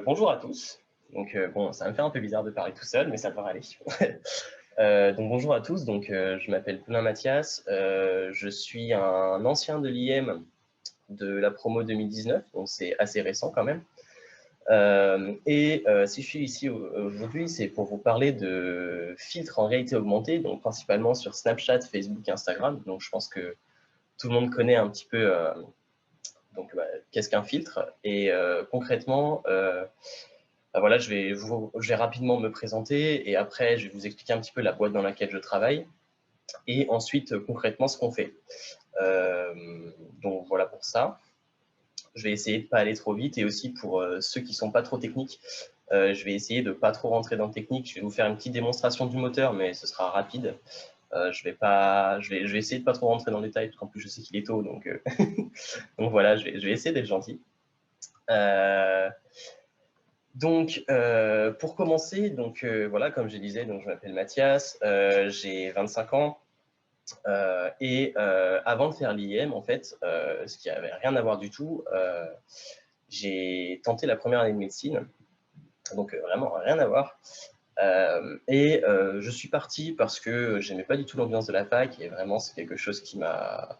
Bonjour à tous. Donc, bon, ça va me faire un peu bizarre de parler tout seul, mais ça devrait aller. Donc, bonjour à tous. Donc, je m'appelle Poulain Mathias. Je suis un ancien de l'IM de la promo 2019, donc c'est assez récent quand même. Si je suis ici aujourd'hui, c'est pour vous parler de filtres en réalité augmentée, donc principalement sur Snapchat, Facebook, Instagram. Donc, je pense que tout le monde connaît un petit peu qu'est-ce qu'un filtre. Et concrètement, voilà, je vais rapidement me présenter et après, je vais vous expliquer un petit peu la boîte dans laquelle je travaille et ensuite, concrètement, ce qu'on fait. Donc, voilà pour ça. Je vais essayer de ne pas aller trop vite et aussi pour ceux qui ne sont pas trop techniques, je vais essayer de ne pas trop rentrer dans le technique. Je vais vous faire une petite démonstration du moteur, mais ce sera rapide. Je vais essayer de ne pas trop rentrer dans le détail parce qu'en plus, je sais qu'il est tôt. Donc, donc voilà, je vais essayer d'être gentil. Pour commencer, voilà, comme je disais, donc je m'appelle Mathias, j'ai 25 ans avant de faire l'IM, en fait, ce qui n'avait rien à voir du tout, j'ai tenté la première année de médecine, donc vraiment rien à voir. Je suis parti parce que j'aimais pas du tout l'ambiance de la fac et vraiment c'est quelque chose qui m'a,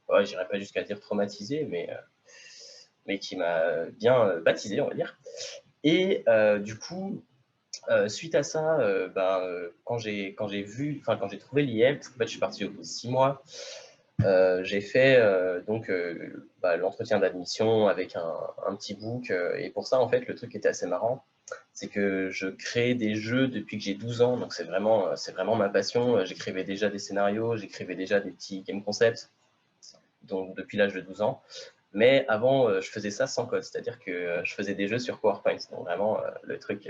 ouais, j'irais pas jusqu'à dire traumatisé, mais qui m'a bien baptisé, on va dire. Et du coup, suite à ça, quand j'ai trouvé l'IM, parce qu'en fait, je suis parti au bout de 6 mois, j'ai fait l'entretien d'admission avec un petit book. Et pour ça, en fait, le truc qui était assez marrant, c'est que je crée des jeux depuis que j'ai 12 ans. Donc, c'est vraiment ma passion. J'écrivais déjà des scénarios, j'écrivais déjà des petits game concepts, donc depuis l'âge de 12 ans. Mais avant, je faisais ça sans code, c'est-à-dire que je faisais des jeux sur PowerPoint. Donc, vraiment, le truc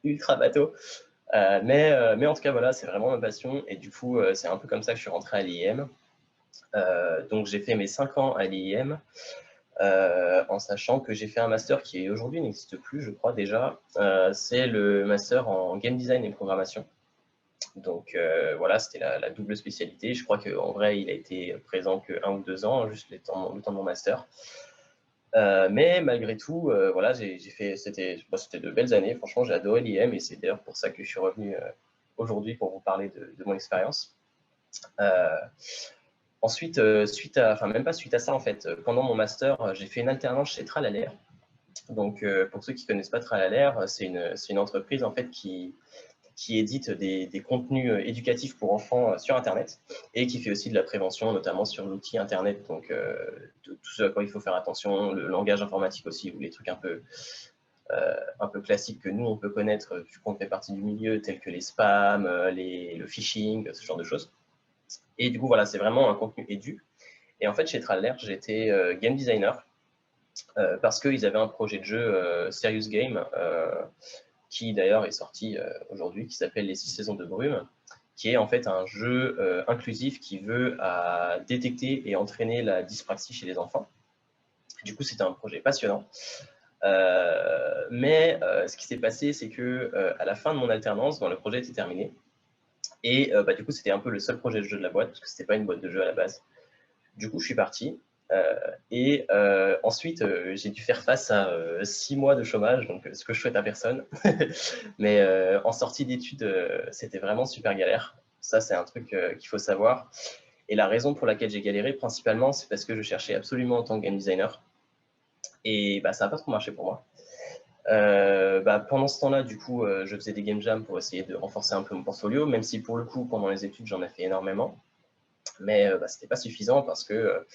ultra bateau. Mais en tout cas, voilà, c'est vraiment ma passion. Et du coup, c'est un peu comme ça que je suis rentré à l'IM. Donc, j'ai fait mes 5 ans à l'IM, en sachant que j'ai fait un master qui aujourd'hui n'existe plus, je crois déjà. C'est le master en game design et programmation. Donc, voilà, c'était la double spécialité. Je crois qu'en vrai, il a été présent que 1 ou 2 ans, juste le temps de mon master. Mais malgré tout, voilà, c'était de belles années. Franchement, j'ai adoré l'IM et c'est d'ailleurs pour ça que je suis revenu aujourd'hui pour vous parler de mon expérience. Ensuite, même pas suite à ça, en fait, pendant mon master, j'ai fait une alternance chez Tralalaire. Donc, pour ceux qui ne connaissent pas Tralalaire, c'est une entreprise en fait qui édite des contenus éducatifs pour enfants sur Internet et qui fait aussi de la prévention, notamment sur l'outil Internet. Donc, tout ce à quoi il faut faire attention, le langage informatique aussi, ou les trucs un peu classiques que nous, on peut connaître vu qu'on fait partie du milieu, tels que les spams, le phishing, ce genre de choses. Et du coup, voilà, c'est vraiment un contenu édu. Et en fait, chez Tralalaire, j'étais game designer parce qu'ils avaient un projet de jeu Serious Game qui d'ailleurs est sorti aujourd'hui, qui s'appelle Les 6 saisons de brume, qui est en fait un jeu inclusif qui veut détecter et entraîner la dyspraxie chez les enfants. Du coup, c'était un projet passionnant. Ce qui s'est passé, c'est que à la fin de mon alternance, le projet était terminé. Et du coup, c'était un peu le seul projet de jeu de la boîte, parce que c'était pas une boîte de jeu à la base. Du coup, je suis parti. Ensuite, j'ai dû faire face à 6 mois de chômage, donc ce que je souhaite à personne. Mais en sortie d'études, c'était vraiment super galère. Ça, c'est un truc qu'il faut savoir. Et la raison pour laquelle j'ai galéré, principalement, c'est parce que je cherchais absolument en tant que game designer. Et ça n'a pas trop marché pour moi. Pendant ce temps-là, du coup, je faisais des game jams pour essayer de renforcer un peu mon portfolio, même si pour le coup, pendant les études, j'en ai fait énormément. Mais ce n'était pas suffisant parce que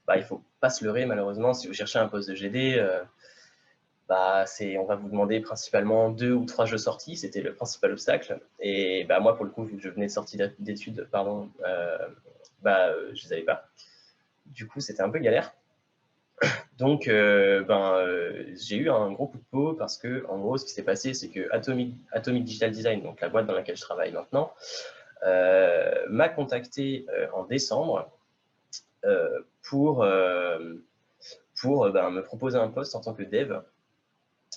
il ne faut pas se leurrer, malheureusement, si vous cherchez un poste de GD, on va vous demander principalement 2 ou 3 jeux sortis, c'était le principal obstacle. Et moi, pour le coup, vu que je venais de sortir d'études, je les avais pas. Du coup, c'était un peu galère. Donc, j'ai eu un gros coup de peau parce que, en gros, ce qui s'est passé, c'est que Atomic Digital Design, donc la boîte dans laquelle je travaille maintenant, m'a contacté en décembre pour me proposer un poste en tant que dev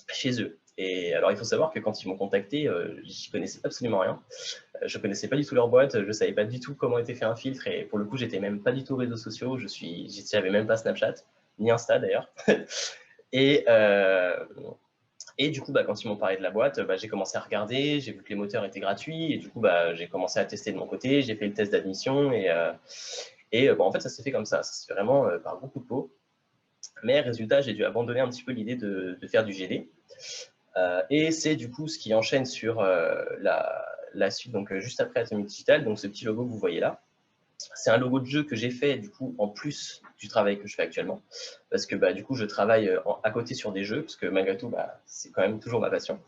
chez eux. Et alors, il faut savoir que quand ils m'ont contacté, j'y connaissais absolument rien. Je connaissais pas du tout leur boîte, je savais pas du tout comment était fait un filtre, et pour le coup, j'étais même pas du tout aux réseaux sociaux, j'avais même pas Snapchat, ni Insta d'ailleurs. Et Et du coup, quand ils m'ont parlé de la boîte, j'ai commencé à regarder, j'ai vu que les moteurs étaient gratuits, et du coup, j'ai commencé à tester de mon côté, j'ai fait le test d'admission, en fait, ça s'est fait comme ça s'est fait vraiment par beaucoup de pots. Mais résultat, j'ai dû abandonner un petit peu l'idée de faire du GD. Et c'est du coup ce qui enchaîne sur la suite, donc juste après Atomic Digital, donc ce petit logo que vous voyez là. C'est un logo de jeu que j'ai fait du coup en plus du travail que je fais actuellement, parce que du coup je travaille à côté sur des jeux, parce que malgré tout c'est quand même toujours ma passion.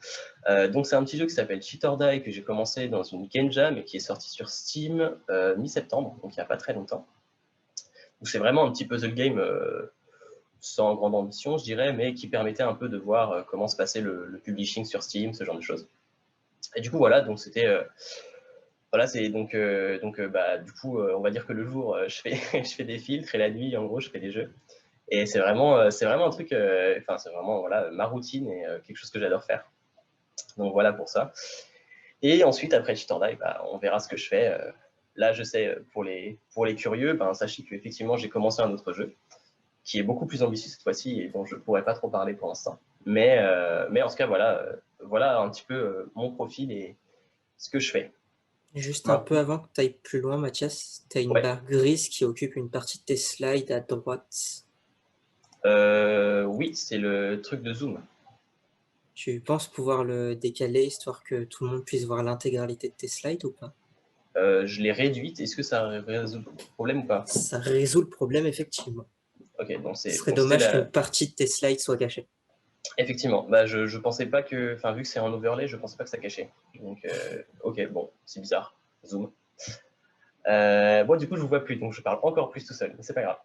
Donc c'est un petit jeu qui s'appelle Cheat or Die, que j'ai commencé dans une game jam et qui est sorti sur Steam mi-septembre, donc il n'y a pas très longtemps. Donc c'est vraiment un petit puzzle game sans grande ambition, je dirais, mais qui permettait un peu de voir comment se passait le publishing sur Steam, ce genre de choses. Et du coup voilà, donc c'était voilà, c'est donc du coup, on va dire que le jour, je fais je fais des filtres et la nuit, en gros, je fais des jeux. Et c'est vraiment un truc, c'est vraiment voilà ma routine et quelque chose que j'adore faire. Donc voilà pour ça. Et ensuite, après Cheat or Die, on verra ce que je fais. Là, je sais, pour les curieux, sachez qu'effectivement, j'ai commencé un autre jeu qui est beaucoup plus ambitieux cette fois-ci et dont je ne pourrais pas trop parler pour l'instant. Mais en tout cas, voilà un petit peu mon profil et ce que je fais. Juste un peu Maintenant, avant que tu ailles plus loin, Mathias, tu as une ouais, barre grise qui occupe une partie de tes slides à droite. oui, c'est le truc de Zoom. Tu penses pouvoir le décaler histoire que tout le monde puisse voir l'intégralité de tes slides ou pas? Je l'ai réduite. Est-ce que ça résout le problème ou pas? Ça résout le problème, effectivement. Ok, Ce serait donc c'était dommage la. qu'une partie de tes slides soit cachée. Effectivement, je pensais pas que, enfin vu que c'est un overlay, je pensais pas que ça cachait. Donc ok, bon, c'est bizarre. Zoom. Bon, du coup, je vous vois plus, donc je parle encore plus tout seul, mais c'est pas grave.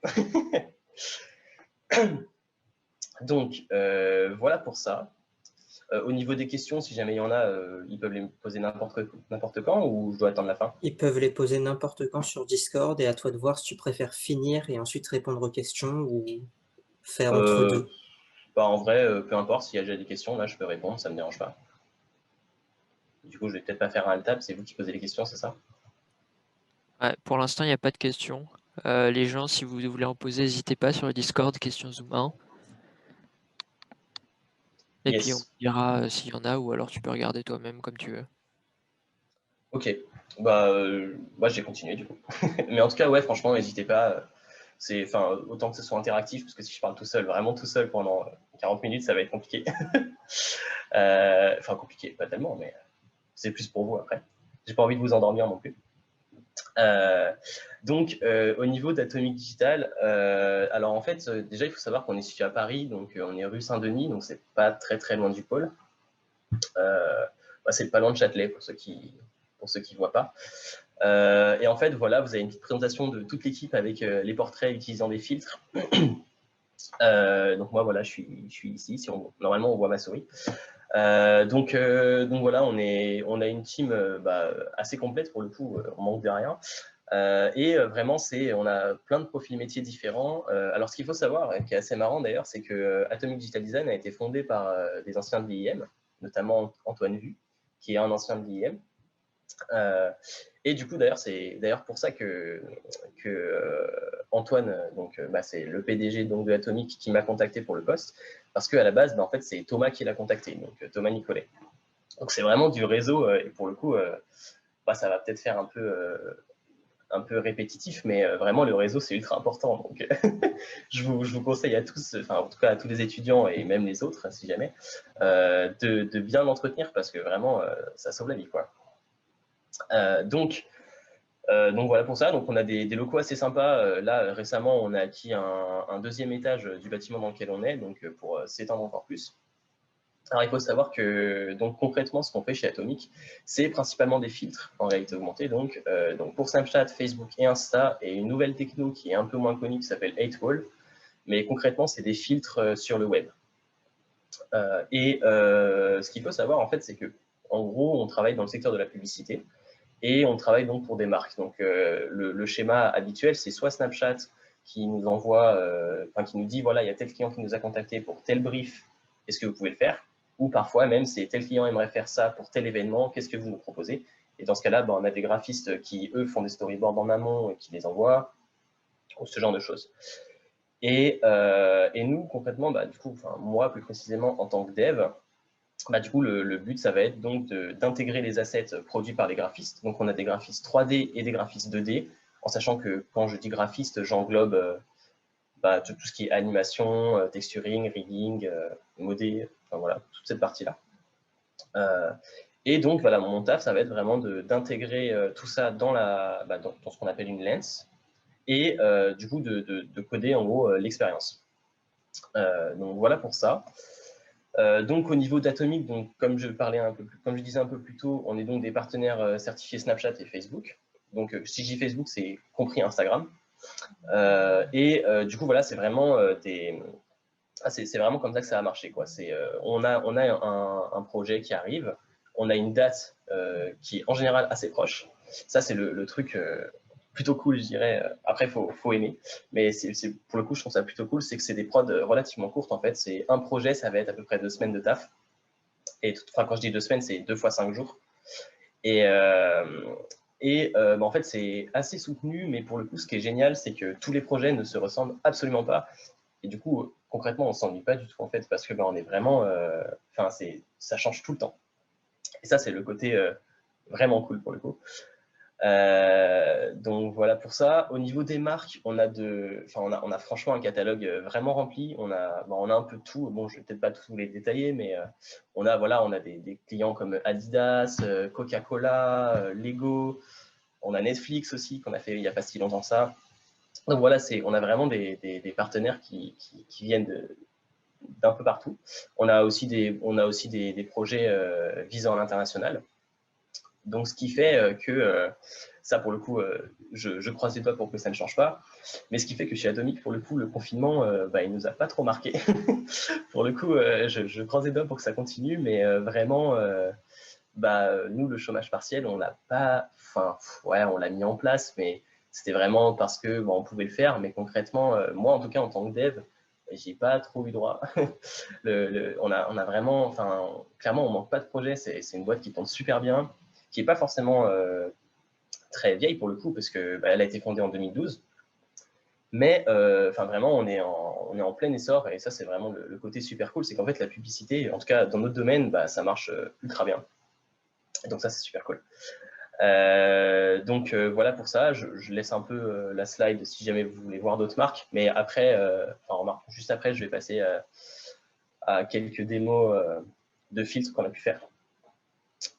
Donc voilà pour ça. Au niveau des questions, si jamais il y en a, ils peuvent les poser n'importe quand ou je dois attendre la fin? Ils peuvent les poser n'importe quand sur Discord et à toi de voir si tu préfères finir et ensuite répondre aux questions ou faire entre Euh, deux. En vrai, peu importe, s'il y a déjà des questions, là je peux répondre, ça me dérange pas. Du coup, je vais peut-être pas faire un table, c'est vous qui posez les questions, c'est ça? Ouais, pour l'instant, il n'y a pas de questions. Les gens, si vous voulez en poser, n'hésitez pas sur le Discord, question Zoom 1. Et puis on Yes. dira s'il y en a, ou alors tu peux regarder toi-même comme tu veux. Ok. J'ai continué du coup. Mais en tout cas, ouais, franchement, n'hésitez pas. Autant que ce soit interactif, parce que si je parle tout seul, vraiment tout seul pendant 40 minutes, ça va être compliqué. Compliqué, pas tellement, mais c'est plus pour vous après. J'ai pas envie de vous endormir non plus. Au niveau d'Atomic Digital, alors en fait, déjà, il faut savoir qu'on est situé à Paris, donc on est rue Saint-Denis, donc c'est pas très très loin du pôle. C'est pas loin de Châtelet pour ceux qui voient pas. Et en fait, voilà, vous avez une petite présentation de toute l'équipe avec les portraits utilisant des filtres. Donc moi, voilà, je suis ici. Normalement, on voit ma souris. Donc voilà, on a une team assez complète pour le coup, on manque de rien. Vraiment, on a plein de profils métiers différents. Alors, ce qu'il faut savoir, qui est assez marrant d'ailleurs, c'est que Atomic Digital Design a été fondé par des anciens de l'IIM, notamment Antoine Vu, qui est un ancien de l'IIM. Et du coup, d'ailleurs, c'est d'ailleurs pour ça que Antoine, c'est le PDG donc, de Atomic, qui m'a contacté pour le poste, parce qu'à la base, en fait, c'est Thomas qui l'a contacté, donc Thomas Nicolet. Donc c'est vraiment du réseau, et pour le coup, ça va peut-être faire un peu répétitif, mais vraiment le réseau c'est ultra important. Donc je vous conseille à tous, enfin en tout cas à tous les étudiants et même les autres, si jamais, de bien l'entretenir parce que vraiment ça sauve la vie, quoi. Donc voilà pour ça. Donc on a des locaux assez sympas. Là récemment on a acquis un deuxième étage du bâtiment dans lequel on est, donc pour s'étendre encore plus. Alors il faut savoir que donc concrètement ce qu'on fait chez Atomic, c'est principalement des filtres en réalité augmentée. Donc pour Snapchat, Facebook et Insta, et une nouvelle techno qui est un peu moins connue qui s'appelle 8Wall. Mais concrètement c'est des filtres sur le web. Ce qu'il faut savoir en fait c'est que en gros on travaille dans le secteur de la publicité. Et on travaille donc pour des marques. Donc le schéma habituel, c'est soit Snapchat qui nous envoie, qui nous dit voilà, il y a tel client qui nous a contacté pour tel brief, est-ce que vous pouvez le faire? Ou parfois même, c'est tel client aimerait faire ça pour tel événement, qu'est-ce que vous nous proposez? Et dans ce cas-là, on a des graphistes qui, eux, font des storyboards en amont et qui les envoient, ou ce genre de choses. Et nous, concrètement, du coup, moi plus précisément en tant que dev, du coup, le but, ça va être donc d'intégrer les assets produits par les graphistes. Donc, on a des graphistes 3D et des graphistes 2D, en sachant que quand je dis graphiste, j'englobe tout ce qui est animation, texturing, rigging, modé, enfin voilà, toute cette partie-là. Et donc, voilà, mon taf, ça va être vraiment d'intégrer tout ça dans ce qu'on appelle une lens, et du coup, de coder, en gros, l'expérience. Donc, voilà pour ça. Donc au niveau d'Atomic, donc comme je disais un peu plus tôt, on est donc des partenaires certifiés Snapchat et Facebook. Donc si je dis Facebook, c'est compris Instagram. Du coup voilà, c'est vraiment c'est vraiment comme ça que ça a marché, quoi. On a un projet qui arrive, on a une date qui est en général assez proche. Ça c'est le truc plutôt cool, je dirais. Après, faut aimer, mais pour le coup, je trouve ça plutôt cool, c'est que c'est des prods relativement courtes, en fait. C'est un projet, ça va être à peu près 2 semaines de taf. Et quand je dis 2 semaines, c'est 2 fois 5 jours. En fait, c'est assez soutenu, mais pour le coup, ce qui est génial, c'est que tous les projets ne se ressemblent absolument pas. Et du coup, concrètement, on s'ennuie pas du tout, en fait, parce que on est vraiment... ça change tout le temps. Et ça, c'est le côté vraiment cool, pour le coup. Donc voilà pour ça. Au niveau des marques, on a franchement un catalogue vraiment rempli. On a un peu tout. Bon, je vais peut-être pas tous les détailler, mais on a des clients comme Adidas, Coca-Cola, Lego. On a Netflix aussi qu'on a fait il n'y a pas si longtemps que ça. Donc voilà, on a vraiment des partenaires qui viennent d'un peu partout. On a aussi des projets visant l'international. Donc, ce qui fait que ça, pour le coup, je croise les doigts pour que ça ne change pas. Mais ce qui fait que chez Atomic, pour le coup, le confinement, il ne nous a pas trop marqué. Pour le coup, je croise les doigts pour que ça continue, mais vraiment, nous, le chômage partiel, on l'a pas... Enfin, ouais, on l'a mis en place, mais c'était vraiment parce que on pouvait le faire. Mais concrètement, moi, en tout cas, en tant que dev, j'ai pas trop eu droit. On a vraiment... Enfin, clairement, on manque pas de projet. C'est une boîte qui tourne super bien, qui n'est pas forcément très vieille pour le coup, parce qu'elle a été fondée en 2012. Mais vraiment, on est en plein essor, et ça, c'est vraiment le côté super cool, c'est qu'en fait, la publicité, en tout cas dans notre domaine, ça marche ultra bien. Et donc ça, c'est super cool. Voilà pour ça, je laisse un peu la slide si jamais vous voulez voir d'autres marques, mais après, juste après, je vais passer à quelques démos de filtres qu'on a pu faire.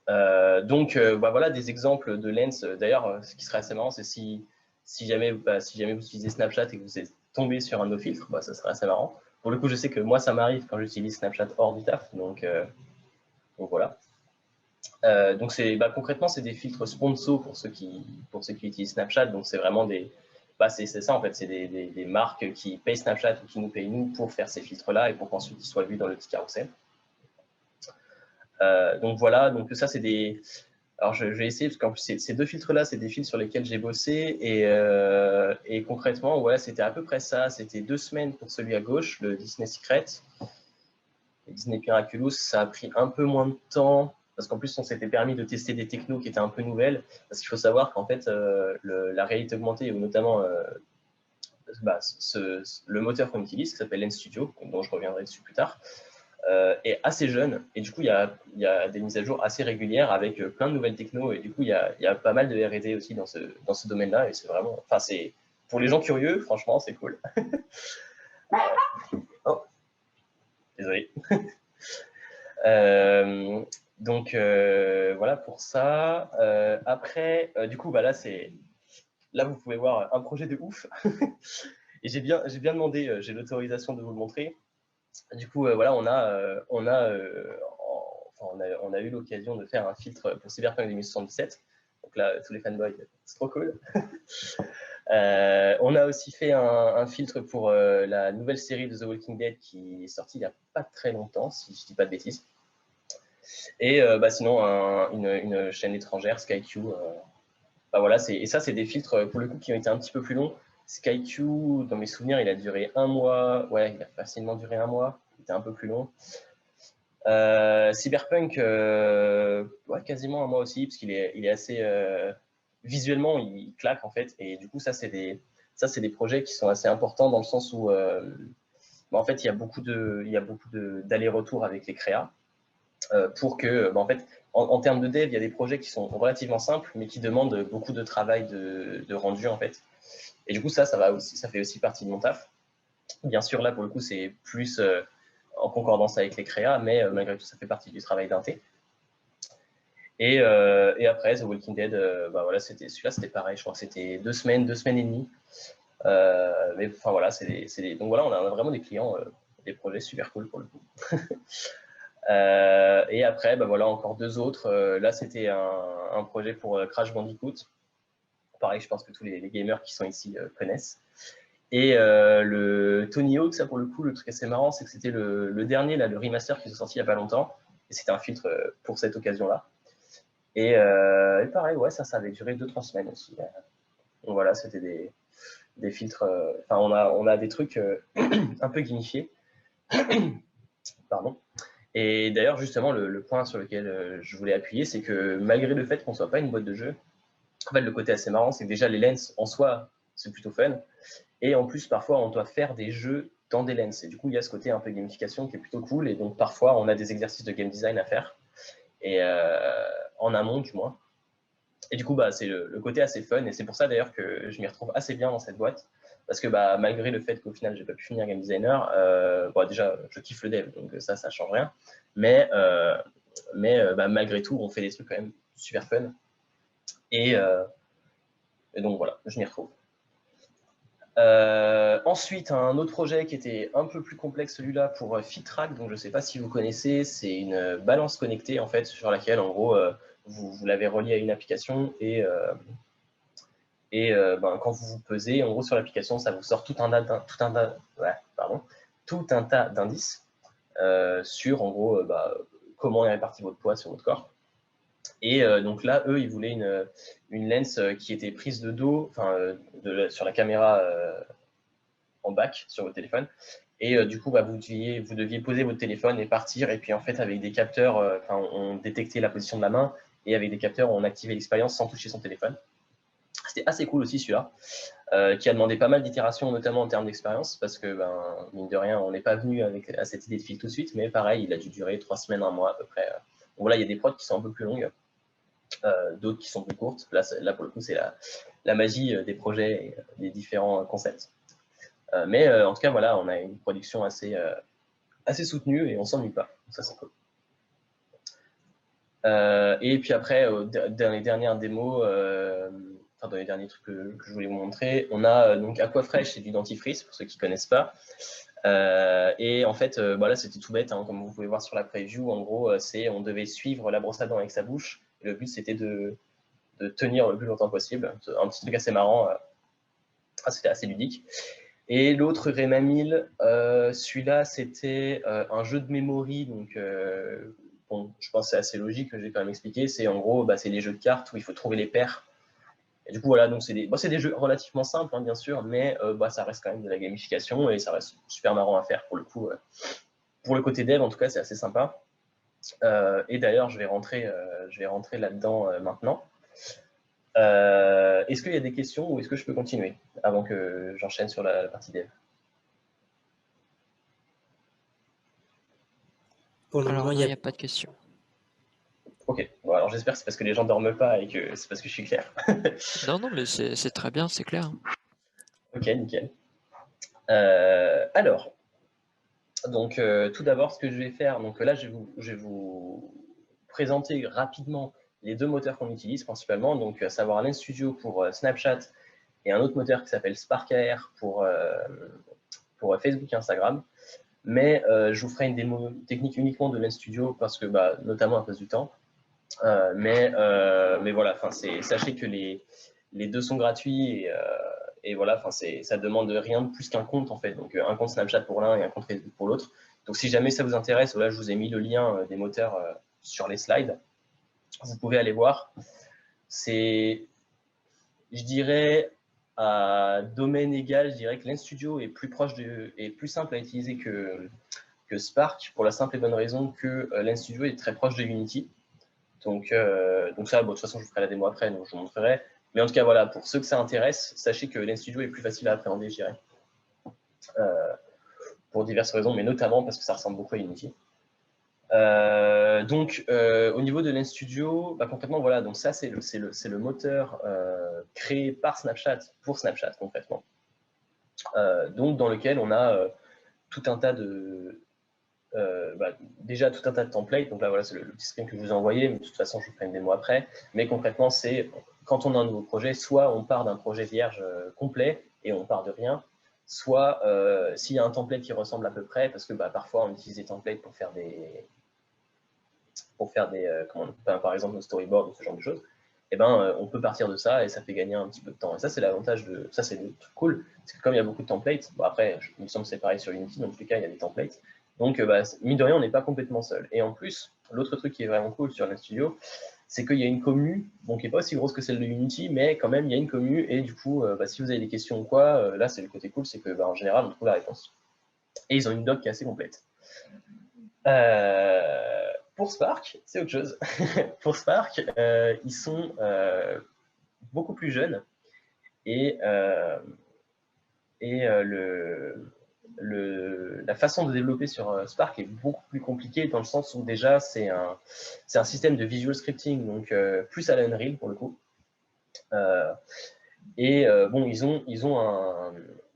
Voilà des exemples de lens. D'ailleurs, ce qui serait assez marrant, c'est si jamais vous utilisez Snapchat et que vous êtes tombé sur un de nos filtres, ça serait assez marrant. Pour le coup, je sais que moi, ça m'arrive quand j'utilise Snapchat hors du taf, donc voilà. Concrètement, c'est des filtres sponsors pour ceux qui utilisent Snapchat. Donc c'est vraiment c'est ça en fait, c'est des marques qui payent Snapchat ou qui nous payent nous pour faire ces filtres-là et pour qu'ensuite ils soient vus dans le petit carrousel. Donc voilà, donc ça c'est des... Alors je vais essayer, parce qu'en plus ces deux filtres-là, c'est des filtres sur lesquels j'ai bossé, et concrètement, ouais, c'était à peu près ça. C'était 2 semaines pour celui à gauche, le Disney Secret. Le Disney Miraculous, ça a pris un peu moins de temps, parce qu'en plus on s'était permis de tester des technos qui étaient un peu nouvelles, parce qu'il faut savoir qu'en fait, la réalité augmentée, ou notamment le moteur qu'on utilise, qui s'appelle LensStudio, dont je reviendrai dessus plus tard, est assez jeune, et du coup il y a des mises à jour assez régulières avec plein de nouvelles techno, et du coup il y a pas mal de R&D aussi dans ce domaine-là, et c'est vraiment, pour les gens curieux, franchement c'est cool. Oh, désolé. Voilà pour ça. Après, du coup, là vous pouvez voir un projet de ouf. Et j'ai bien demandé, j'ai l'autorisation de vous le montrer. Du coup, voilà, on a eu l'occasion de faire un filtre pour Cyberpunk 2077. Donc là, tous les fanboys, c'est trop cool. On a aussi fait un filtre pour la nouvelle série de The Walking Dead qui est sortie il n'y a pas très longtemps, si je ne dis pas de bêtises. Et sinon, une chaîne étrangère, SkyQ. Voilà, et ça, c'est des filtres, pour le coup, qui ont été un petit peu plus longs. SkyQ, dans mes souvenirs, il a duré 1 mois. Ouais, il a facilement duré 1 mois. Il était un peu plus long. Cyberpunk, ouais, quasiment 1 mois aussi, parce qu'il est assez... visuellement, il claque, en fait. Et du coup, ça, c'est des projets qui sont assez importants dans le sens où, en fait, il y a beaucoup d'allers-retours avec les créas. pour que, en fait, en termes de dev, il y a des projets qui sont relativement simples, mais qui demandent beaucoup de travail de rendu, en fait. Et du coup, ça fait aussi partie de mon taf. Bien sûr, là, pour le coup, c'est plus en concordance avec les créas, mais malgré tout, ça fait partie du travail d'inté. Et après, The Walking Dead, voilà, celui-là, c'était pareil, je crois que c'était 2 semaines et demie. Mais enfin, voilà, donc voilà, on a vraiment des clients, des projets super cool pour le coup. Et après, voilà, encore 2 autres. Là, c'était un projet pour Crash Bandicoot. Pareil, je pense que tous les gamers qui sont ici connaissent. Et le Tony Hawk, ça pour le coup, le truc assez marrant, c'est que c'était le dernier, là, le remaster qui est sorti il n'y a pas longtemps. Et c'était un filtre pour cette occasion-là. Et pareil, ouais, ça avait duré 2-3 semaines aussi. Donc voilà, c'était des filtres. Enfin, on a des trucs un peu gamifiés. Pardon. Et d'ailleurs, justement, le point sur lequel je voulais appuyer, c'est que malgré le fait qu'on ne soit pas une boîte de jeu, en fait, le côté assez marrant, c'est que déjà les lens en soi, c'est plutôt fun. Et en plus, parfois, on doit faire des jeux dans des lens. Et du coup, il y a ce côté un peu gamification qui est plutôt cool. Et donc, parfois, on a des exercices de game design à faire. Et en amont, du moins. Et du coup, c'est le côté assez fun. Et c'est pour ça, d'ailleurs, que je m'y retrouve assez bien dans cette boîte. Parce que malgré le fait qu'au final, je n'ai pas pu finir game designer, déjà, je kiffe le dev. Donc ça ne change rien. Mais malgré tout, on fait des trucs quand même super fun. Et donc, voilà, je m'y retrouve. Ensuite, un autre projet qui était un peu plus complexe, celui-là pour FitTrack, donc je ne sais pas si vous connaissez, c'est une balance connectée en fait sur laquelle en gros vous l'avez reliée à une application et quand vous vous pesez, en gros sur l'application, ça vous sort tout un tas d'indices sur en gros comment est réparti votre poids sur votre corps. Et donc là, eux, ils voulaient une lens qui était prise de dos, sur la caméra en back sur votre téléphone. Et du coup, vous deviez poser votre téléphone et partir. Et puis en fait, avec des capteurs, on détectait la position de la main. Et avec des capteurs, on activait l'expérience sans toucher son téléphone. C'était assez cool aussi celui-là, qui a demandé pas mal d'itérations, notamment en termes d'expérience, parce que, mine de rien, on n'est pas venu à cette idée de fil tout de suite, mais pareil, il a dû durer 3 semaines, 1 mois à peu près. Donc voilà, il y a des prods qui sont un peu plus longues, d'autres qui sont plus courtes. Là pour le coup, c'est la magie des projets et des différents concepts. Mais en tout cas, voilà, on a une production assez soutenue et on s'ennuie pas. Ça, c'est cool. Et puis après, dans les dernières démos, dans les derniers trucs que je voulais vous montrer, on a donc Aquafresh, c'est du dentifrice, pour ceux qui ne connaissent pas. Et en fait, là, c'était tout bête, hein, comme vous pouvez voir sur la preview. En gros, on devait suivre la brosse à dents avec sa bouche. Et le but, c'était de tenir le plus longtemps possible. Un petit truc assez marrant. C'était assez ludique. Et l'autre Rema 1000, celui-là, c'était un jeu de memory. Donc, je pense que c'est assez logique, que j'ai quand même expliqué. C'est en gros, c'est les jeux de cartes où il faut trouver les paires. Et du coup, voilà, donc c'est des jeux relativement simples, hein, bien sûr, mais ça reste quand même de la gamification et ça reste super marrant à faire pour le coup. Pour le côté dev, en tout cas, c'est assez sympa. Et d'ailleurs, je vais rentrer là-dedans maintenant. Est-ce qu'il y a des questions ou est-ce que je peux continuer avant que j'enchaîne sur la partie dev? Pour le moment, il n'y a pas de questions. Ok, bon, alors j'espère que c'est parce que les gens ne dorment pas et que c'est parce que je suis clair. Non, mais c'est très bien, c'est clair. Ok, nickel. Alors, donc tout d'abord, ce que je vais faire, donc là, je vais vous présenter rapidement les 2 moteurs qu'on utilise principalement, donc à savoir Lens Studio pour Snapchat et un autre moteur qui s'appelle Spark AR pour Facebook et Instagram. Mais je vous ferai une démo technique uniquement de Lens Studio parce que, notamment à cause du temps. Mais voilà, sachez que les 2 sont gratuits et voilà, ça demande rien de plus qu'un compte en fait. Donc un compte Snapchat pour l'un et un compte Facebook pour l'autre. Donc si jamais ça vous intéresse, là je vous ai mis le lien des moteurs sur les slides. Vous pouvez aller voir. C'est, je dirais, à domaine égal, je dirais que Lens Studio est plus simple à utiliser que Spark, pour la simple et bonne raison que Lens Studio est très proche de Unity. Donc ça, de toute façon, je vous ferai la démo après, donc je vous montrerai. Mais en tout cas, voilà, pour ceux que ça intéresse, sachez que Lens Studio est plus facile à appréhender, je dirais. Pour diverses raisons, mais notamment parce que ça ressemble beaucoup à Unity. Au niveau de Lens Studio, concrètement, voilà, donc ça, c'est le moteur créé par Snapchat pour Snapchat, concrètement. Donc, dans lequel on a tout un tas de... déjà, tout un tas de templates. Donc là, voilà, c'est le petit screen que je vous ai envoyé, mais de toute façon, je vous ferai une démo après. Mais concrètement, c'est quand on a un nouveau projet, soit on part d'un projet vierge complet et on part de rien, soit s'il y a un template qui ressemble à peu près, parce que parfois, on utilise des templates pour faire des par exemple, nos storyboards ou ce genre de choses, on peut partir de ça et ça fait gagner un petit peu de temps. Et ça, c'est l'avantage de... Ça, c'est le truc cool. Parce que comme il y a beaucoup de templates, après, il me semble que c'est pareil sur Unity, dans tous les cas, il y a des templates. Donc, mine de rien, on n'est pas complètement seul. Et en plus, l'autre truc qui est vraiment cool sur Lens Studio, c'est qu'il y a une commu, bon, qui n'est pas aussi grosse que celle de Unity, mais quand même, il y a une commu. Et du coup, si vous avez des questions ou quoi, là, c'est le côté cool, c'est que en général, on trouve la réponse. Et ils ont une doc qui est assez complète. Pour Spark, c'est autre chose. Pour Spark, ils sont beaucoup plus jeunes et la façon de développer sur Spark est beaucoup plus compliquée dans le sens où déjà c'est un système de visual scripting, donc plus à l'Unreal pour le coup. Bon,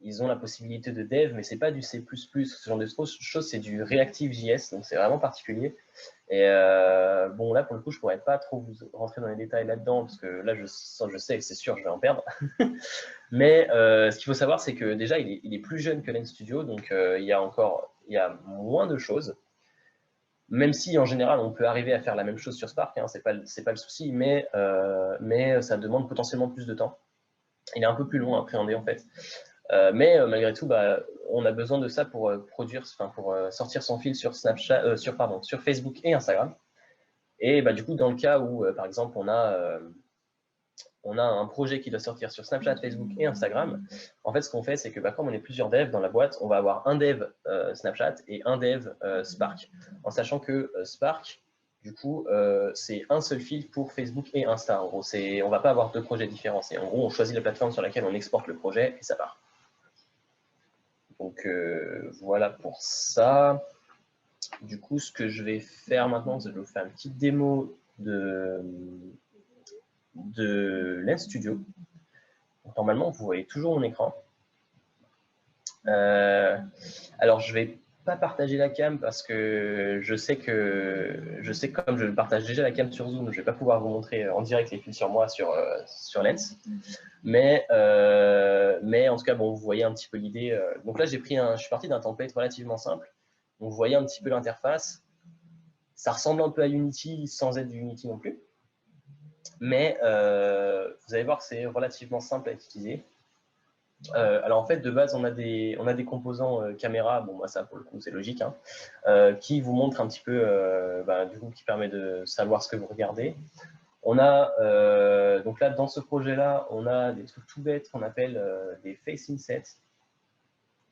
ils ont la possibilité de dev, mais c'est pas du C++, ce genre de choses, c'est du Reactive.js, donc c'est vraiment particulier. Et bon, là, pour le coup, je pourrais pas trop vous rentrer dans les détails là-dedans, parce que là, je sais que c'est sûr, je vais en perdre. Mais ce qu'il faut savoir, c'est que déjà, il est plus jeune que Lens Studio, donc il y a moins de choses. Même si, en général, on peut arriver à faire la même chose sur Spark, hein, c'est pas le souci, mais ça demande potentiellement plus de temps. Il est un peu plus long à appréhender, en fait. Mais malgré tout, on a besoin de ça pour sortir son fil sur Snapchat, sur Facebook et Instagram. Et du coup, dans le cas où, par exemple, on a un projet qui doit sortir sur Snapchat, Facebook et Instagram, en fait, ce qu'on fait, c'est que comme on est plusieurs devs dans la boîte, on va avoir un dev Snapchat et un dev Spark, en sachant que Spark, du coup, c'est un seul fil pour Facebook et Insta. En gros, on ne va pas avoir deux projets différents. En gros, on choisit la plateforme sur laquelle on exporte le projet et ça part. Donc, voilà pour ça. Du coup, ce que je vais faire maintenant, c'est que je vais vous faire une petite démo de Lens Studio. Donc, normalement, vous voyez toujours mon écran. Alors, je ne vais pas partager la cam parce que je sais que comme je partage déjà la cam sur Zoom, je ne vais pas pouvoir vous montrer en direct les fils sur moi sur Lens. Mais en tout cas, bon, vous voyez un petit peu l'idée. Donc là, je suis parti d'un template relativement simple. Donc, vous voyez un petit peu l'interface. Ça ressemble un peu à Unity sans être du Unity non plus. Mais vous allez voir que c'est relativement simple à utiliser. Alors en fait, de base, on a des composants caméra, bon, ça pour le coup, c'est logique, hein, qui vous montrent un petit peu, du coup, qui permet de savoir ce que vous regardez. On a, donc là, dans ce projet-là, on a des trucs tout bêtes qu'on appelle des face insets.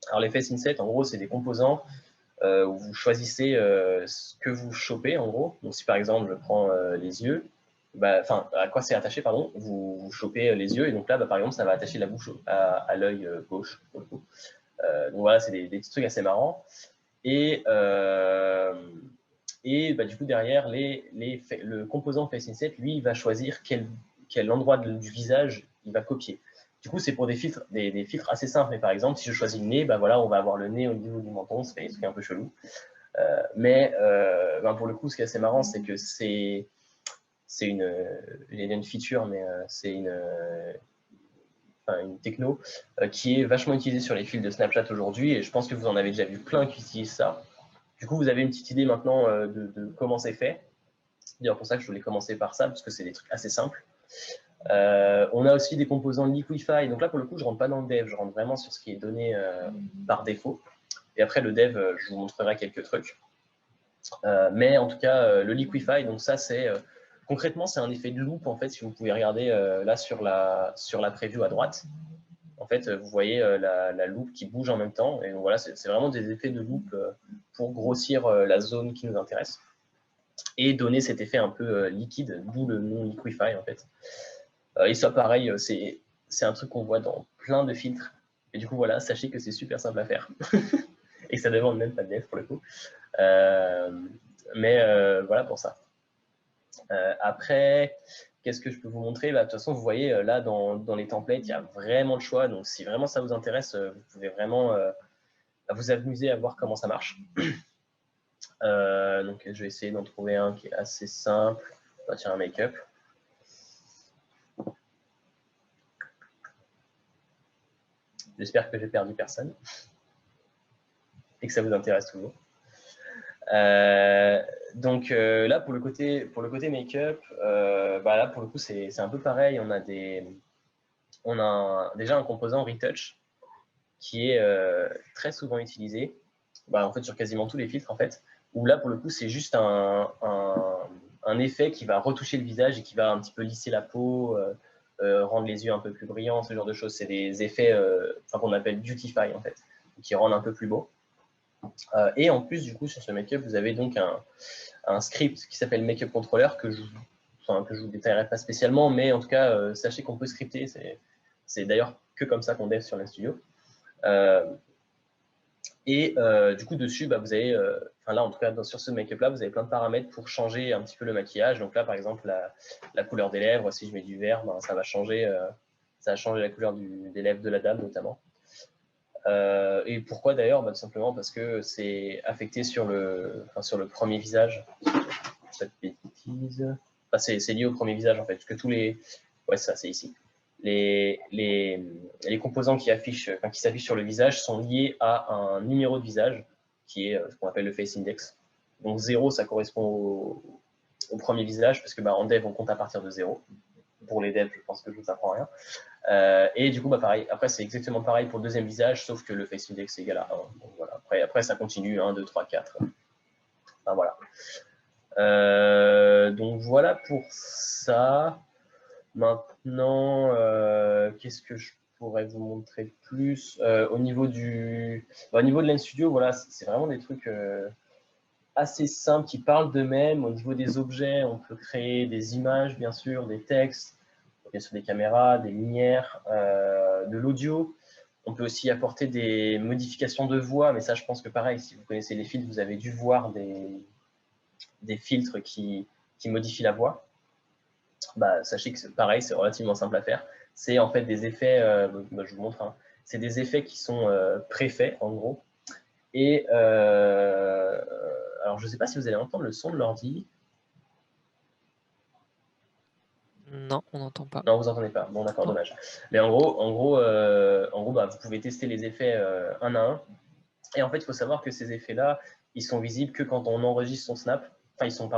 Alors les face insets, en gros, c'est des composants où vous choisissez ce que vous chopez, en gros. Donc si par exemple, je prends les yeux, à quoi c'est attaché, pardon, vous chopez les yeux, et donc là, par exemple, ça va attacher la bouche à l'œil gauche, pour le coup. Donc voilà, c'est des petits trucs assez marrants. Et du coup, derrière, le composant face inset, lui, il va choisir quel endroit du visage il va copier. Du coup, c'est pour des filtres assez simples. Mais par exemple, si je choisis le nez, voilà, on va avoir le nez au niveau du menton, ça fait des trucs un peu chelou. Mais pour le coup, ce qui est assez marrant, c'est que c'est une feature, mais c'est une techno qui est vachement utilisée sur les fils de Snapchat aujourd'hui, et je pense que vous en avez déjà vu plein qui utilisent ça. Du coup, vous avez une petite idée maintenant de comment c'est fait. C'est d'ailleurs pour ça que je voulais commencer par ça, parce que c'est des trucs assez simples. On a aussi des composants Liquify. Donc là, pour le coup, je ne rentre pas dans le dev, je rentre vraiment sur ce qui est donné par défaut. Et après, le dev, je vous montrerai quelques trucs. Mais en tout cas, le Liquify, donc ça, c'est concrètement, c'est un effet de loop, en fait, si vous pouvez regarder là sur la preview à droite. En fait, vous voyez la loupe qui bouge en même temps. Et donc voilà, c'est vraiment des effets de loupe pour grossir la zone qui nous intéresse et donner cet effet un peu liquide, d'où le nom Liquify, en fait. Et ça, pareil, c'est un truc qu'on voit dans plein de filtres. Et du coup, voilà, sachez que c'est super simple à faire. Et que ça demande même pas de dev, pour le coup. Mais voilà pour ça. Après, qu'est-ce que je peux vous montrer? De toute façon, vous voyez, là, dans les templates, il y a vraiment le choix. Donc, si vraiment ça vous intéresse, vous pouvez vraiment vous amuser à voir comment ça marche. Donc, je vais essayer d'en trouver un qui est assez simple. On va tirer un make-up. J'espère que j'ai perdu personne et que ça vous intéresse toujours. Donc là, pour le côté make-up, là, pour le coup, c'est un peu pareil. On a déjà un composant retouch qui est très souvent utilisé, en fait, sur quasiment tous les filtres, en fait, où là, pour le coup, c'est juste un effet qui va retoucher le visage et qui va un petit peu lisser la peau, rendre les yeux un peu plus brillants, ce genre de choses. C'est des effets qu'on appelle beautify, en fait, qui rendent un peu plus beau. Et en plus, du coup, sur ce make-up, vous avez donc un script qui s'appelle Make-up Controller que je vous détaillerai pas spécialement, mais en tout cas, sachez qu'on peut scripter. C'est d'ailleurs que comme ça qu'on dev sur l'Instudio. Du coup, dessus, vous avez, là, en tout cas, sur ce make-up-là, vous avez plein de paramètres pour changer un petit peu le maquillage. Donc là, par exemple, la couleur des lèvres, si je mets du vert, ça va changer la couleur des lèvres de la dame, notamment. Et pourquoi d'ailleurs? Tout simplement parce que c'est affecté sur le premier visage. Cette bêtise. C'est lié au premier visage en fait. Parce que tous les. Ouais, ça, c'est ici. Les composants qui s'affichent sur le visage sont liés à un numéro de visage qui est ce qu'on appelle le face index. Donc 0, ça correspond au premier visage parce que en dev, on compte à partir de 0. Pour les devs, je pense que je ne vous apprends rien. Et du coup, pareil. Après, c'est exactement pareil pour le deuxième visage, sauf que le face index est égal à 1. Donc, voilà. Après, ça continue 1, 2, 3, 4. Enfin, voilà. Donc, voilà pour ça. Maintenant, qu'est-ce que je pourrais vous montrer plus au niveau de l'Instudio, voilà, c'est vraiment des trucs assez simples qui parlent d'eux-mêmes. Au niveau des objets, on peut créer des images, bien sûr, des textes, bien sûr des caméras, des lumières, de l'audio. On peut aussi apporter des modifications de voix, mais ça, je pense que pareil, si vous connaissez les filtres, vous avez dû voir des filtres qui modifient la voix. Sachez que pareil, c'est relativement simple à faire. C'est en fait des effets, je vous montre, c'est des effets qui sont préfaits, en gros. Et alors, je ne sais pas si vous allez entendre le son de l'ordi. Non, on n'entend pas. Non, vous n'entendez pas. Bon, d'accord, dommage. Mais en gros, vous pouvez tester les effets un à un. Et en fait, il faut savoir que ces effets-là, ils sont visibles que quand on enregistre son snap. Enfin, ils sont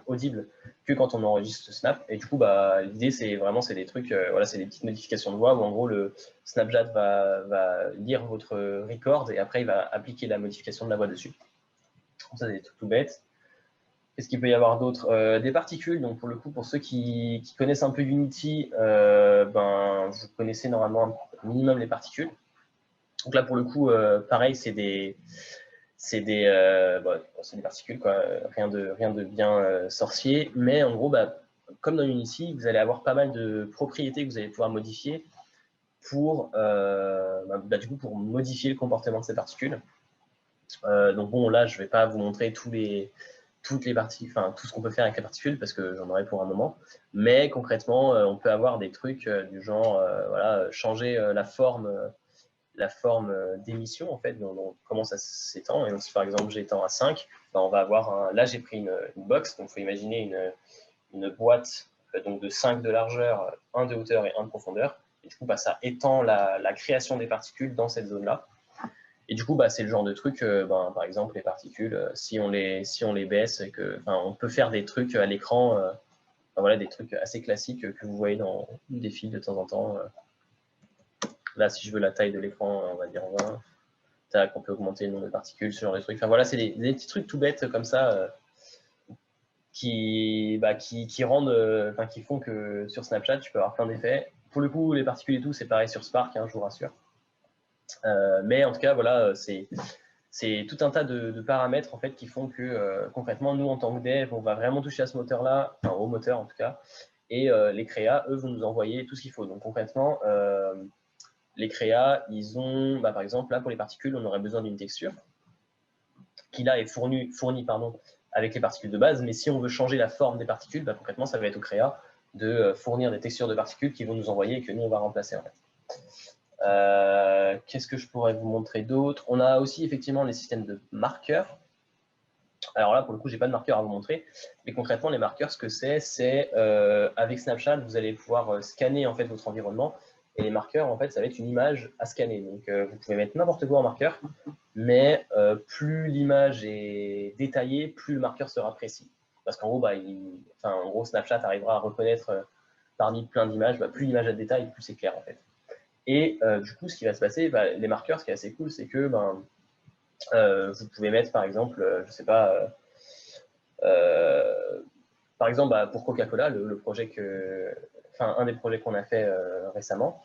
audibles que quand on enregistre ce snap. Et du coup, l'idée, c'est des trucs, c'est des petites modifications de voix où en gros, le Snapchat va lire votre record et après, il va appliquer la modification de la voix dessus. Donc ça, c'est des trucs tout bêtes. Qu'est-ce qu'il peut y avoir d'autre? Des particules. Donc, pour le coup, pour ceux qui connaissent un peu Unity, vous connaissez normalement un minimum les particules. Donc là, pour le coup, pareil, c'est des particules, quoi. Rien de bien sorcier. Mais en gros, comme dans Unity, vous allez avoir pas mal de propriétés que vous allez pouvoir modifier pour modifier le comportement de ces particules. Donc bon, là, je ne vais pas vous montrer toutes les parties, tout ce qu'on peut faire avec les particules parce que j'en aurai pour un moment. Mais concrètement, on peut avoir des trucs du genre, changer la forme d'émission, en fait, donc comment ça s'étend. Et donc, si par exemple j'étends à 5, on va avoir là j'ai pris une box, donc il faut imaginer une boîte donc de 5 de largeur, 1 de hauteur et 1 de profondeur. Et du coup, ça étend la création des particules dans cette zone-là. Et du coup, c'est le genre de truc, par exemple, les particules, si on les baisse, on peut faire des trucs à l'écran, des trucs assez classiques que vous voyez dans des fils de temps en temps. Là, si je veux la taille de l'écran, on va dire 20. Tac, on peut augmenter le nombre de particules, ce genre de trucs. C'est des petits trucs tout bêtes comme ça qui rendent, qui font que sur Snapchat, tu peux avoir plein d'effets. Pour le coup, les particules et tout, c'est pareil sur Spark, je vous rassure. Mais en tout cas, voilà, c'est tout un tas de paramètres en fait qui font que concrètement, nous en tant que dev, on va vraiment toucher à ce moteur-là, au moteur en tout cas, et les créas, eux, vont nous envoyer tout ce qu'il faut. Donc concrètement, les créas, ils ont, par exemple, là pour les particules, on aurait besoin d'une texture qui là est fournie avec les particules de base, mais si on veut changer la forme des particules, bah, concrètement, ça va être au créa de fournir des textures de particules qui vont nous envoyer et que nous, on va remplacer en fait. Qu'est-ce que je pourrais vous montrer d'autre? On a aussi effectivement les systèmes de marqueurs. Alors là, pour le coup, je n'ai pas de marqueur à vous montrer, mais concrètement, les marqueurs, ce que c'est avec Snapchat, vous allez pouvoir scanner en fait votre environnement, et les marqueurs, en fait, ça va être une image à scanner. Donc, vous pouvez mettre n'importe quoi en marqueur, mais plus l'image est détaillée, plus le marqueur sera précis. Parce qu'en gros, bah, en gros, Snapchat arrivera à reconnaître parmi plein d'images, bah, plus l'image a de détails, plus c'est clair en fait. Et du coup, ce qui va se passer, bah, les marqueurs, ce qui est assez cool, c'est que vous pouvez mettre par exemple, je sais pas, par exemple bah, pour Coca-Cola, le projet un des projets qu'on a fait récemment,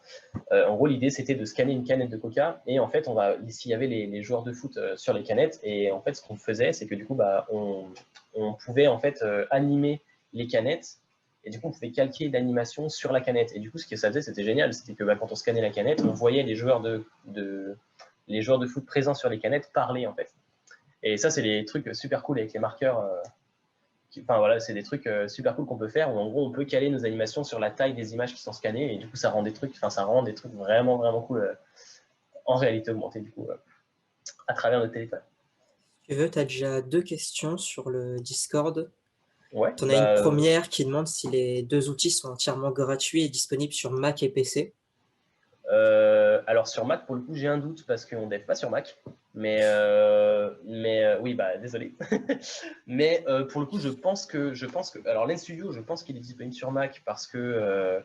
en gros l'idée c'était de scanner une canette de Coca et en fait s'il y avait les joueurs de foot sur les canettes et en fait ce qu'on faisait c'est que du coup bah, on pouvait en fait animer les canettes et du coup on pouvait calquer l'animation sur la canette et du coup ce que ça faisait c'était génial, c'était que bah, quand on scannait la canette on voyait les joueurs de foot présents sur les canettes parler en fait. Et ça c'est des trucs super cool avec les marqueurs. Enfin voilà, c'est des trucs super cool qu'on peut faire où en gros on peut caler nos animations sur la taille des images qui sont scannées et du coup ça rend des trucs vraiment vraiment cool en réalité augmentée du coup à travers notre téléphone. Si tu veux, tu as déjà 2 questions sur le Discord. Ouais, Tu en as une première qui demande si les 2 outils sont entièrement gratuits et disponibles sur Mac et PC. Alors sur Mac pour le coup j'ai un doute parce qu'on ne dev pas sur Mac, mais oui bah désolé. Mais pour le coup je pense que alors LensStudio je pense qu'il est disponible sur Mac parce que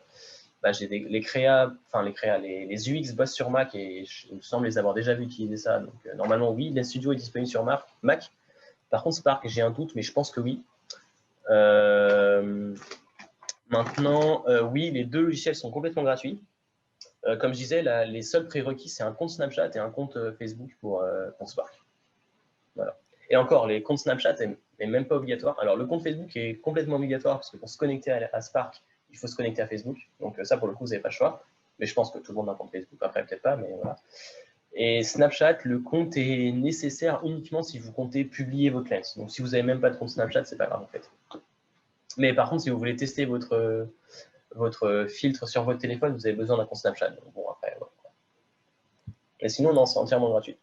bah, j'ai les UX bossent sur Mac et il me semble les avoir déjà vu utiliser ça. Donc normalement oui, LensStudio est disponible sur Mac. Par contre Spark j'ai un doute mais je pense que oui. Maintenant oui, les 2 logiciels sont complètement gratuits. Comme je disais, les seuls prérequis, c'est un compte Snapchat et un compte Facebook pour Spark. Voilà. Et encore, les comptes Snapchat n'est même pas obligatoire. Alors, le compte Facebook est complètement obligatoire parce que pour se connecter à Spark, il faut se connecter à Facebook. Donc, ça, pour le coup, vous n'avez pas le choix. Mais je pense que tout le monde a un compte Facebook. Après, peut-être pas, mais voilà. Et Snapchat, le compte est nécessaire uniquement si vous comptez publier votre lens. Donc, si vous n'avez même pas de compte Snapchat, c'est pas grave, en fait. Mais par contre, si vous voulez tester votre filtre sur votre téléphone, vous avez besoin d'un compte Snapchat. Donc, bon, après, voilà. Et sinon, non, c'est entièrement gratuit.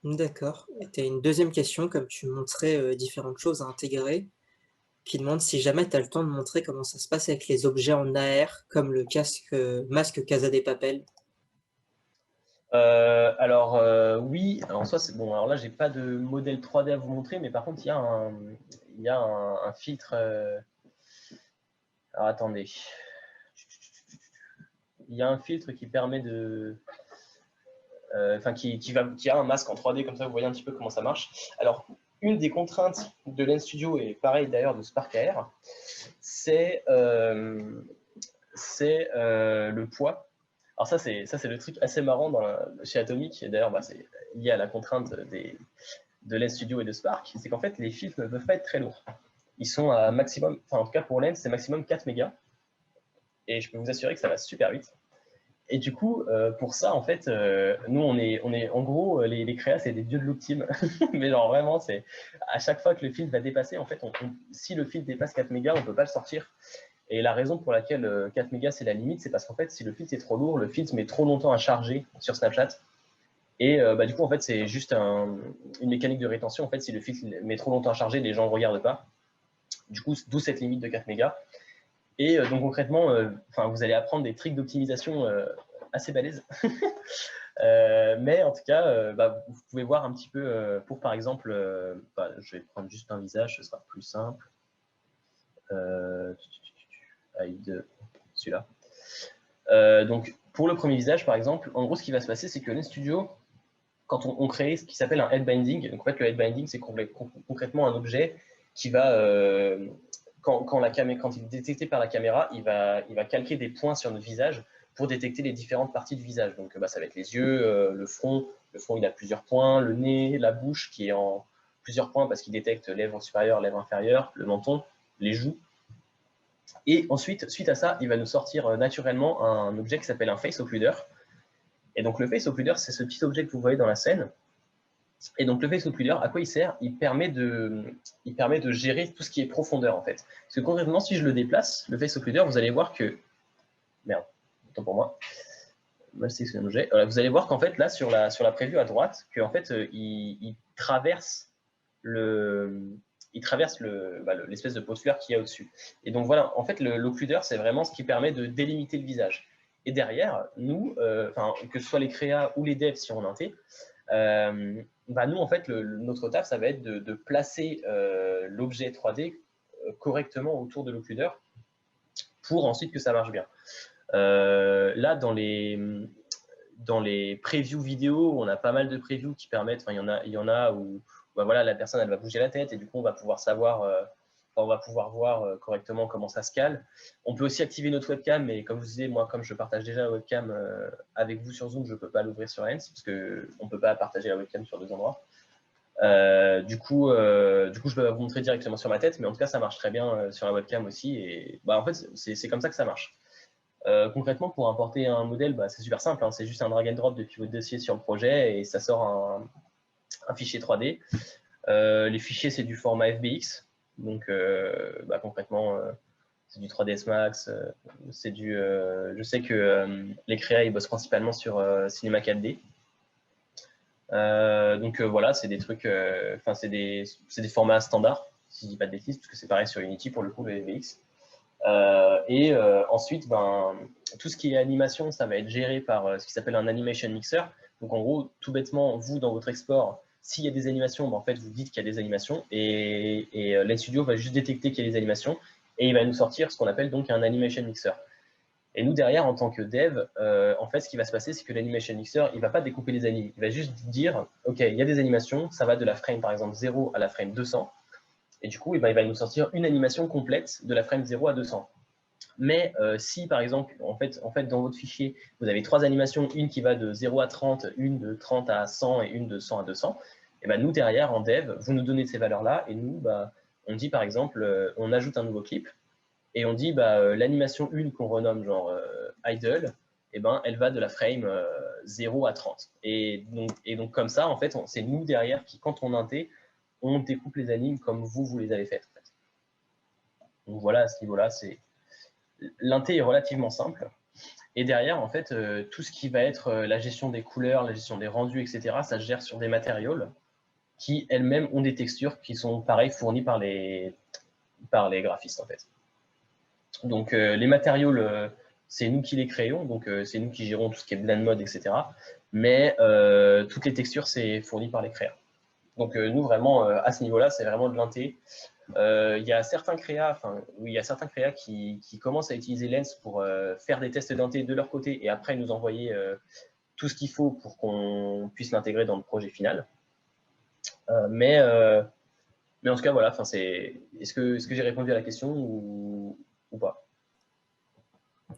D'accord. Et tu as une deuxième question, comme tu montrais différentes choses à intégrer, qui demande si jamais tu as le temps de montrer comment ça se passe avec les objets en AR, comme le masque Casa de Papel. Alors oui, alors ça c'est bon. Alors là, j'ai pas de modèle 3D à vous montrer, mais par contre, il y a un filtre. Alors attendez, il y a un filtre qui permet de, qui a un masque en 3D comme ça. Vous voyez un petit peu comment ça marche. Alors une des contraintes de LensStudio et pareil d'ailleurs de Spark AR, c'est le poids. Alors ça c'est le truc assez marrant chez Atomic, et d'ailleurs bah, c'est lié à la contrainte de LensStudio et de Spark, c'est qu'en fait les filtres ne peuvent pas être très lourds. Ils sont à maximum, enfin en tout cas pour Lens, c'est maximum 4 mégas, et je peux vous assurer que ça va super vite. Et du coup, pour ça, en fait, nous, on est en gros, les créas, c'est des dieux de l'optime. Mais genre vraiment, c'est à chaque fois que le filtre va dépasser, en fait, si le filtre dépasse 4 mégas, on ne peut pas le sortir. Et la raison pour laquelle 4 mégas, c'est la limite, c'est parce qu'en fait, si le filtre est trop lourd, le filtre met trop longtemps à charger sur Snapchat. Et bah, du coup, en fait, c'est juste une mécanique de rétention. En fait, si le filtre met trop longtemps à charger, les gens ne regardent pas. Du coup, d'où cette limite de 4 mégas. Et donc concrètement, vous allez apprendre des tricks d'optimisation assez balèzes. Mais en tout cas, bah, vous pouvez voir un petit peu pour par exemple, je vais prendre juste un visage, ce sera plus simple. Celui-là. Donc pour le premier visage, par exemple, en gros, ce qui va se passer, c'est que LensStudio, quand on crée ce qui s'appelle un headbinding, donc en fait, le headbinding, c'est concrètement un objet qui va quand il est détecté par la caméra, il va calquer des points sur notre visage pour détecter les différentes parties du visage. Donc, ça va être les yeux, le front. Le front, il a plusieurs points. Le nez, la bouche, qui est en plusieurs points parce qu'il détecte lèvres supérieures, lèvres inférieures, le menton, les joues. Et ensuite, suite à ça, il va nous sortir naturellement un objet qui s'appelle un face occluder. Et donc, le face occluder, c'est ce petit objet que vous voyez dans la scène. Et donc le face occluder, à quoi il sert? Il permet de gérer tout ce qui est profondeur en fait. Parce que concrètement, si je le déplace, le face occluder, vous allez voir que... Merde, autant pour moi. Mal sélectionné objet. Voilà, vous allez voir qu'en fait, là, sur la prévue à droite, qu'en fait, il traverse l'espèce de postulaire qu'il y a au-dessus. Et donc voilà, en fait, l'occluder, c'est vraiment ce qui permet de délimiter le visage. Et derrière, nous, que ce soit les créas ou les devs si on inté, nous, en fait, notre taf, ça va être de placer l'objet 3D correctement autour de l'occluder pour ensuite que ça marche bien. Là, dans les previews vidéo, on a pas mal de previews qui permettent, il y en a où voilà, la personne elle va bouger la tête et du coup on va pouvoir savoir, on va pouvoir voir correctement comment ça se cale. On peut aussi activer notre webcam, mais comme je vous disais, moi comme je partage déjà la webcam avec vous sur Zoom, je ne peux pas l'ouvrir sur Lens parce qu'on ne peut pas partager la webcam sur 2 endroits. Du coup, je peux vous montrer directement sur ma tête, mais en tout cas ça marche très bien sur la webcam aussi. Et en fait, c'est comme ça que ça marche. Concrètement, pour importer un modèle, c'est super simple, hein, c'est juste un drag and drop depuis votre dossier sur le projet et ça sort un fichier 3D. Les fichiers, c'est du format FBX, donc concrètement, c'est du 3ds Max, c'est du... je sais que les créas, ils bossent principalement sur Cinema 4D. Donc voilà, c'est des trucs, c'est des formats standards, si je dis pas de bêtises, parce que c'est pareil sur Unity pour le coup, le FBX. Ensuite, tout ce qui est animation, ça va être géré par ce qui s'appelle un animation mixer. Donc en gros, tout bêtement, vous dans votre export, s'il y a des animations, en fait, vous dites qu'il y a des animations et LensStudio va juste détecter qu'il y a des animations et il va nous sortir ce qu'on appelle donc un animation mixer. Et nous derrière, en tant que dev, en fait, ce qui va se passer, c'est que l'animation mixer, il va pas découper les animes. Il va juste dire, OK, il y a des animations, ça va de la frame par exemple 0 à la frame 200. Et du coup, il va nous sortir une animation complète de la frame 0 à 200. Mais si, par exemple, en fait, dans votre fichier, vous avez 3 animations, une qui va de 0 à 30, une de 30 à 100 et une de 100 à 200, et nous, derrière, en dev, vous nous donnez ces valeurs-là, et nous, on dit, par exemple, on ajoute un nouveau clip, et on dit, l'animation 1 qu'on renomme genre idle, elle va de la frame 0 à 30. Et donc, comme ça, en fait, c'est nous, derrière, qui, quand on inté, on découpe les animes comme vous les avez faites. En fait. Donc voilà, à ce niveau-là, l'inté est relativement simple. Et derrière, en fait, tout ce qui va être la gestion des couleurs, la gestion des rendus, etc., ça se gère sur des matériaux qui, elles-mêmes, ont des textures qui sont, pareil, fournies par les graphistes, en fait. Donc, les matériaux, c'est nous qui les créons, donc c'est nous qui gérons tout ce qui est blend mode, etc. Mais toutes les textures, c'est fourni par les créas. Donc, nous, vraiment, à ce niveau-là, c'est vraiment de l'inté. Il y a certains créas, qui commencent à utiliser Lens pour faire des tests d'inté de leur côté et après nous envoyer tout ce qu'il faut pour qu'on puisse l'intégrer dans le projet final. Mais en tout cas, voilà, est-ce que j'ai répondu à la question ou pas?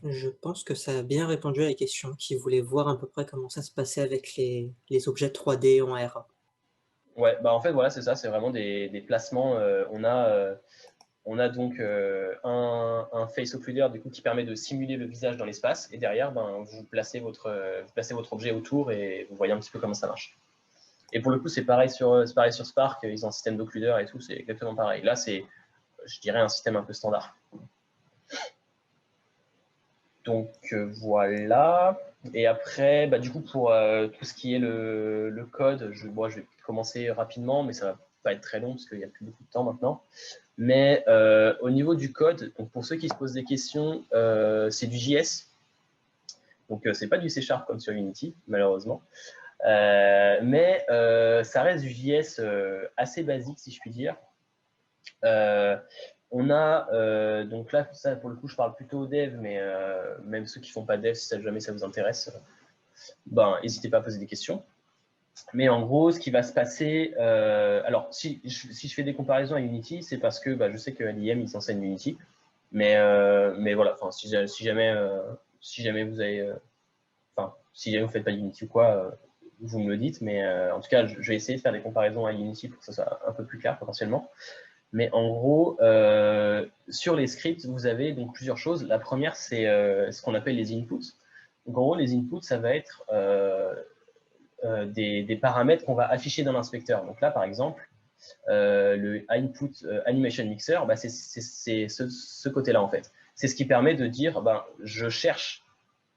Je pense que ça a bien répondu à la question, qui voulait voir à peu près comment ça se passait avec les objets 3D en RA. Ouais, en fait, voilà, c'est ça, c'est vraiment des placements. On a donc un face occluder du coup, qui permet de simuler le visage dans l'espace et derrière, vous placez votre objet autour et vous voyez un petit peu comment ça marche. Et pour le coup, c'est pareil sur Spark, ils ont un système d'occluder et tout, c'est exactement pareil. Là, c'est, je dirais, un système un peu standard. Donc voilà. Et après, du coup, pour tout ce qui est le code, je vais commencer rapidement, mais ça va pas être très long parce qu'il n'y a plus beaucoup de temps maintenant. Mais au niveau du code, donc pour ceux qui se posent des questions, c'est du JS. Donc c'est pas du C# comme sur Unity, malheureusement. Mais ça reste du JS assez basique, si je puis dire. On a, donc là, ça, pour le coup, je parle plutôt aux devs, mais même ceux qui font pas dev, si jamais ça vous intéresse, n'hésitez pas à poser des questions. Mais en gros, ce qui va se passer, alors si je fais des comparaisons à Unity, c'est parce que je sais qu'à l'IM, ils enseignent Unity. Mais voilà, si jamais vous avez, si jamais vous faites pas Unity ou quoi, vous me le dites. Mais en tout cas, je vais essayer de faire des comparaisons à Unity pour que ça soit un peu plus clair potentiellement. Mais en gros, sur les scripts, vous avez donc plusieurs choses. La première, c'est ce qu'on appelle les inputs. Donc en gros, les inputs, ça va être des paramètres qu'on va afficher dans l'inspecteur. Donc là, par exemple, le Input Animation Mixer, bah, c'est ce côté-là, en fait. C'est ce qui permet de dire, bah, je cherche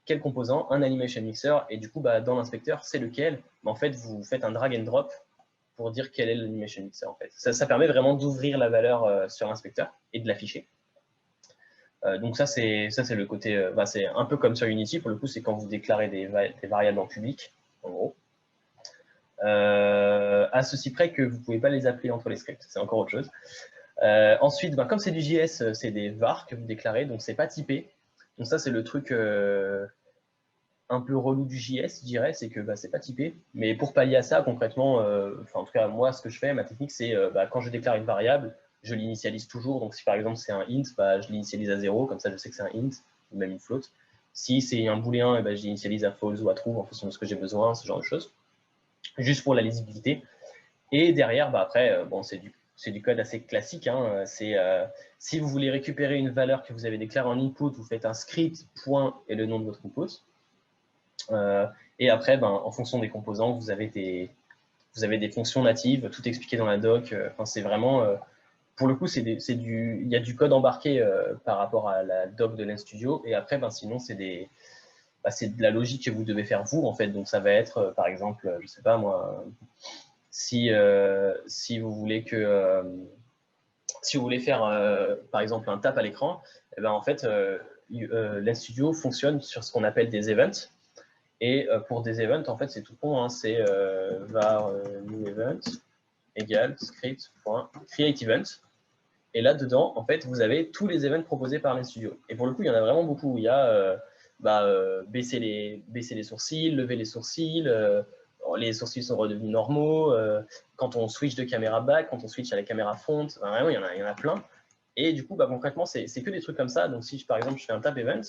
quel composant, un Animation Mixer, et du coup, bah, dans l'inspecteur, c'est lequel. Mais en fait, vous faites un drag and drop pour dire quel est l'Animation Mixer, en fait. Ça permet vraiment d'ouvrir la valeur sur l'inspecteur et de l'afficher. Donc ça, c'est le côté, bah, c'est un peu comme sur Unity, pour le coup, c'est quand vous déclarez des variables en public, en gros. À ceci près que vous ne pouvez pas les appeler entre les scripts, c'est encore autre chose. Ensuite, bah, comme c'est du JS, c'est des var que vous déclarez, donc c'est pas typé. Donc ça, c'est le truc un peu relou du JS, je dirais, c'est que bah, c'est pas typé. Mais pour pallier à ça, concrètement, en tout cas, moi, ce que je fais, ma technique, c'est bah, quand je déclare une variable, je l'initialise toujours. Donc si par exemple c'est un int, bah, je l'initialise à 0, comme ça je sais que c'est un int, ou même une float. Si c'est un booléen, et bah, je l'initialise à false ou à true en fonction de ce que j'ai besoin, ce genre de choses. Juste pour la lisibilité. Et derrière, bah, après, bon, c'est du code assez classique. Hein. Si vous voulez récupérer une valeur que vous avez déclarée en input, vous faites un script, point, et le nom de votre input. Et après, ben, en fonction des composants, vous avez des fonctions natives, tout expliqué dans la doc. Enfin, c'est vraiment, pour le coup, il y a du code embarqué par rapport à la doc de l'NStudio. Et après, ben, sinon, c'est de la logique que vous devez faire vous, en fait. Donc, ça va être, par exemple, je sais pas moi, si vous voulez faire, par exemple, un tap à l'écran, eh ben, en fait, l'NStudio fonctionne sur ce qu'on appelle des events. Et pour des events, en fait, c'est tout con, hein, c'est var new event égale script.create event. Et là-dedans, en fait, vous avez tous les events proposés par l'NStudio. Et pour le coup, il y en a vraiment beaucoup. Il y a baisser les sourcils, lever les sourcils, les sourcils sont redevenus normaux, quand on switch de caméra back, quand on switch à la caméra front, ben, vraiment, il y en a plein. Et du coup, bah, concrètement, c'est que des trucs comme ça. Donc si, par exemple, je fais un tap event,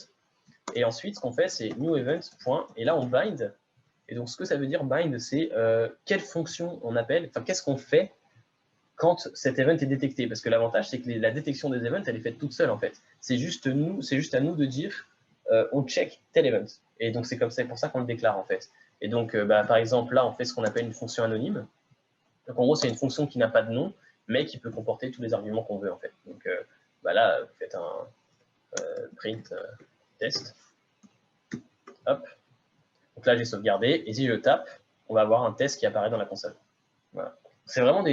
et ensuite, ce qu'on fait, c'est new event, point, et là, on bind. Et donc, ce que ça veut dire bind, c'est quelle fonction on appelle, enfin, qu'est-ce qu'on fait quand cet event est détecté. Parce que l'avantage, c'est que la détection des events, elle est faite toute seule, en fait. C'est juste à nous de dire, on check tel event. Et donc, c'est pour ça qu'on le déclare, en fait. Et donc, par exemple, là, on fait ce qu'on appelle une fonction anonyme. Donc, en gros, c'est une fonction qui n'a pas de nom, mais qui peut comporter tous les arguments qu'on veut, en fait. Donc, là, vous faites un print test. Hop. Donc là, j'ai sauvegardé. Et si je tape, on va avoir un test qui apparaît dans la console. Voilà. C'est un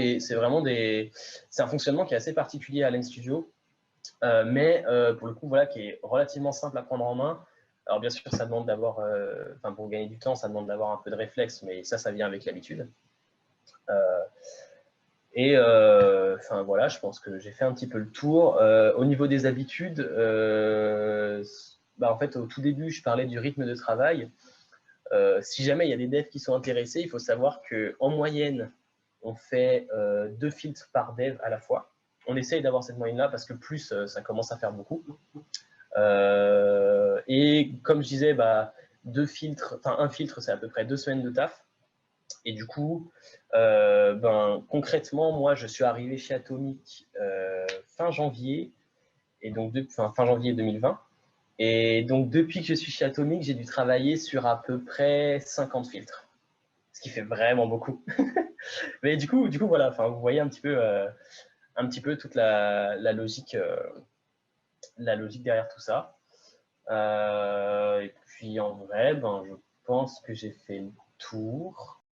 fonctionnement qui est assez particulier à l'NStudio, mais pour le coup, voilà, qui est relativement simple à prendre en main. Alors bien sûr, ça demande d'avoir, pour gagner du temps, ça demande d'avoir un peu de réflexe, mais ça vient avec l'habitude. Voilà, je pense que j'ai fait un petit peu le tour. Au niveau des habitudes, en fait, au tout début, je parlais du rythme de travail. Si jamais il y a des devs qui sont intéressés, il faut savoir qu'en moyenne, on fait 2 filtres par dev à la fois. On essaye d'avoir cette moyenne-là parce que plus, ça commence à faire beaucoup. Et comme je disais, un filtre, c'est à peu près 2 semaines de taf. Et du coup, concrètement, moi, je suis arrivé chez Atomic fin janvier, et donc fin janvier 2020. Et donc, depuis que je suis chez Atomic, j'ai dû travailler sur à peu près 50 filtres, ce qui fait vraiment beaucoup. Mais du coup, voilà, vous voyez un petit peu toute la logique derrière tout ça. Et puis, en vrai, je pense que j'ai fait le tour.